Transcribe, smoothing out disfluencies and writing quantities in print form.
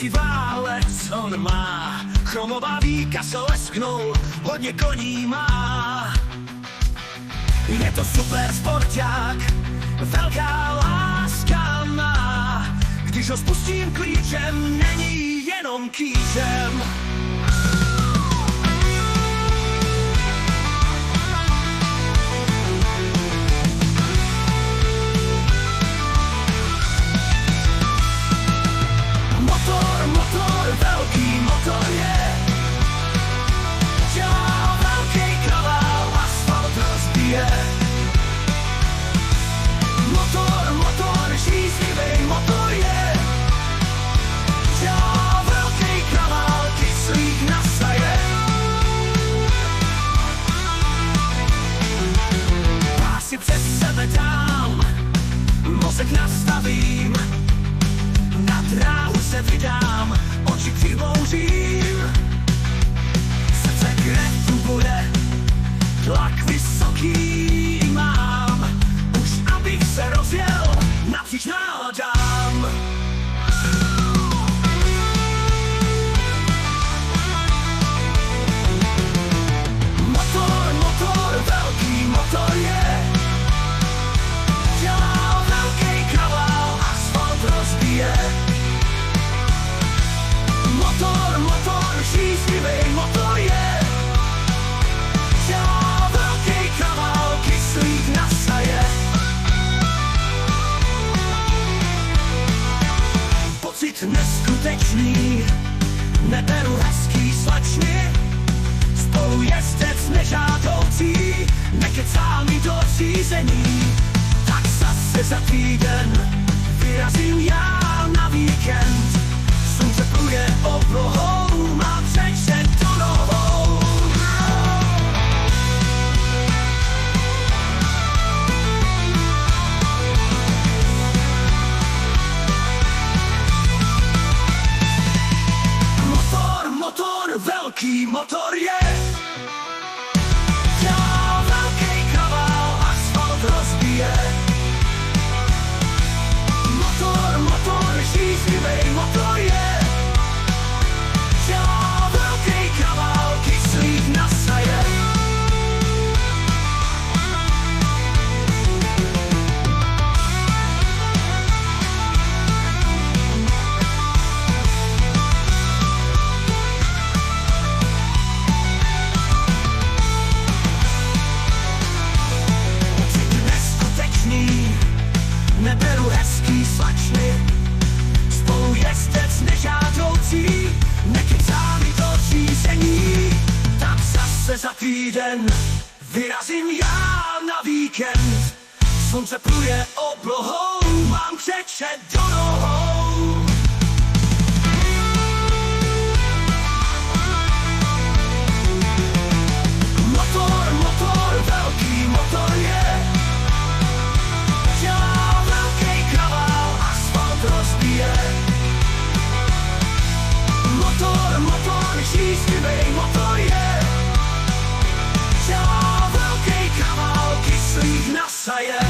velký válec on má, chromová víka se lesknou, hodně koní má. Je to super sporták, velká láska má. Když ho spustím klíčem, není jenom kýčem. Motor, velký motor je. Dělá velký kaval, asfalt rozbije. Motor, žíznivý motor je. Dělá velký kaval, kyslík nasaje. Pásy přes sebe dám, mozek nastavím. Na dráhu se vydám, oči přibouřím. Srdce krev tu bude, tlak vysoký mám. Už abych se rozjel, napříč náladám. Motor, velký motor je. Dělá velký kaval, asfalt rozbije. Motor, žíznivý motor je. Dělá velký kaval, kyslík nasaje. Pocit neskutečný, neberu hezký slečny. Spolujezdec nežádoucí, nekecá mi do řízení. Tak zase za týden vyrazím já na víkend. Slunce pluje oblohou, mám přečet do nohou. Motor, velký motor je. Dělá velký kaval, asfalt rozbije. Motor, žíznivý motor je. Dělá velký kaval, kyslík nasaje. Pocit neskutečný, neberu hezký slečny. Spolujezdec nežádoucí, nekecá mi do řízení. Tak zase za týden vyrazím já na víkend. Slunce pluje oblohou, mám křečet do nohou. Motor, velký motor je. Dělá velký kaval, asfalt rozbije. Motor, žíznivý motor je. Dělá velký kaval, kyslík nasaje.